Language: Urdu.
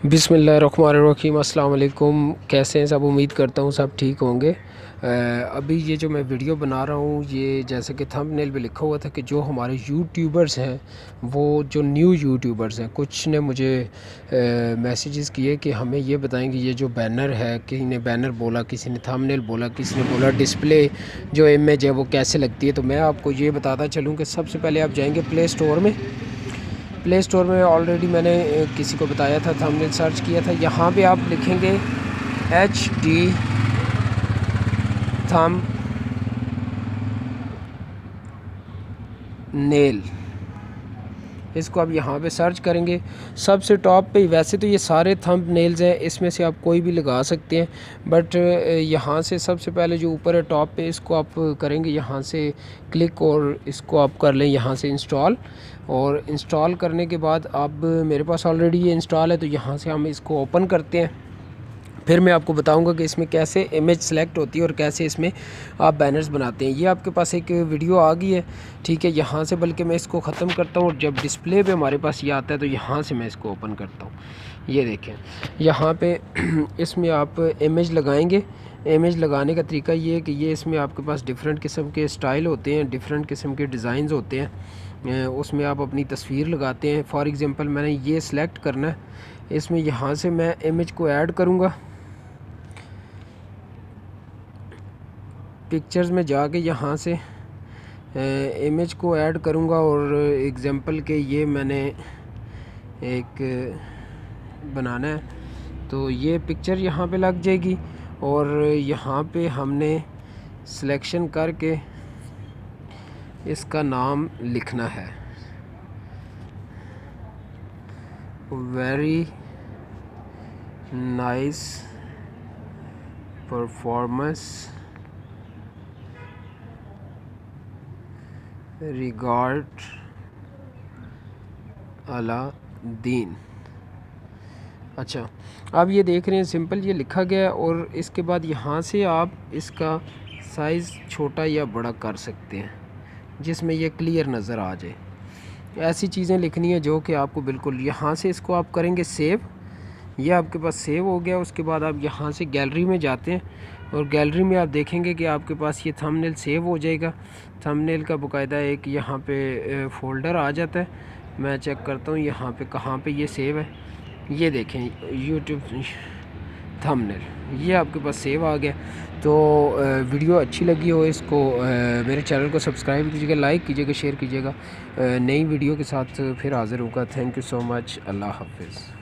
بسم اللہ الرحمن الرحیم۔ السلام علیکم، کیسے ہیں سب؟ امید کرتا ہوں سب ٹھیک ہوں گے۔ ابھی یہ جو میں ویڈیو بنا رہا ہوں، یہ جیسے کہ تھمبنیل پہ لکھا ہوا تھا کہ جو ہمارے یوٹیوبرز ہیں، وہ جو نیو یوٹیوبرز ہیں، کچھ نے مجھے میسیجز کیے کہ ہمیں یہ بتائیں کہ یہ جو بینر ہے، کسی نے بینر بولا، کسی نے تھمبنیل بولا، کسی نے بولا ڈسپلے جو امیج ہے وہ کیسے لگتی ہے۔ تو میں آپ کو یہ بتاتا چلوں کہ سب سے پہلے آپ جائیں گے پلے اسٹور میں۔ پلے اسٹور میں آلریڈی میں نے کسی کو بتایا تھا، تھمبنیل سرچ کیا تھا، یہاں پہ آپ لکھیں گے HD تھمبنیل، اس کو آپ یہاں پہ سرچ کریں گے۔ سب سے ٹاپ پہ، ویسے تو یہ سارے تھمب نیلز ہیں، اس میں سے آپ کوئی بھی لگا سکتے ہیں، بٹ یہاں سے سب سے پہلے جو اوپر ہے ٹاپ پہ، اس کو آپ کریں گے یہاں سے کلک، اور اس کو آپ کر لیں یہاں سے انسٹال۔ اور انسٹال کرنے کے بعد اب میرے پاس آلریڈی یہ انسٹال ہے، تو یہاں سے ہم اس کو اوپن کرتے ہیں۔ پھر میں آپ کو بتاؤں گا کہ اس میں کیسے امیج سلیکٹ ہوتی ہے اور کیسے اس میں آپ بینرز بناتے ہیں۔ یہ آپ کے پاس ایک ویڈیو آ گئی ہے، ٹھیک ہے۔ یہاں سے بلکہ میں اس کو ختم کرتا ہوں، اور جب ڈسپلے پہ ہمارے پاس یہ آتا ہے تو یہاں سے میں اس کو اوپن کرتا ہوں۔ یہ دیکھیں، یہاں پہ اس میں آپ امیج لگائیں گے۔ امیج لگانے کا طریقہ یہ ہے کہ یہ اس میں آپ کے پاس ڈیفرنٹ قسم کے سٹائل ہوتے ہیں، ڈیفرنٹ قسم کے ڈیزائنز ہوتے ہیں، اس میں آپ اپنی تصویر لگاتے ہیں۔ فار ایگزامپل میں نے یہ سلیکٹ کرنا ہے، اس میں یہاں سے میں امیج کو ایڈ کروں گا۔ پکچرز میں جا کے یہاں سے امیج کو ایڈ کروں گا، اور ایگزامپل کہ یہ میں نے ایک بنانا ہے، تو یہ پکچر یہاں پہ لگ جائے گی، اور یہاں پہ ہم نے سلیکشن کر کے اس کا نام لکھنا ہے، ویری نائس پرفارمنس ریگارڈ الدین۔ اچھا، اب یہ دیکھ رہے ہیں سمپل یہ لکھا گیا ہے، اور اس کے بعد یہاں سے آپ اس کا سائز چھوٹا یا بڑا کر سکتے ہیں، جس میں یہ کلیئر نظر آ جائے۔ ایسی چیزیں لکھنی ہے جو کہ آپ کو بالکل، یہاں سے اس کو آپ کریں گے سیو۔ یہ آپ کے پاس سیو ہو گیا۔ اس کے بعد آپ یہاں سے گیلری میں جاتے ہیں، اور گیلری میں آپ دیکھیں گے کہ آپ کے پاس یہ تھمبنیل سیو ہو جائے گا۔ تھمبنیل کا باقاعدہ ایک یہاں پہ فولڈر آ جاتا ہے۔ میں چیک کرتا ہوں یہاں پہ کہاں پہ یہ سیو ہے۔ یہ دیکھیں یوٹیوب تھمبنیل، یہ آپ کے پاس سیو آ گیا۔ تو ویڈیو اچھی لگی ہو، اس کو میرے چینل کو سبسکرائب کیجیے گا، لائک کیجیے گا، شیئر کیجیے گا۔ نئی ویڈیو کے ساتھ پھر حاضر ہوگا۔ تھینک یو سو مچ۔ اللہ حافظ۔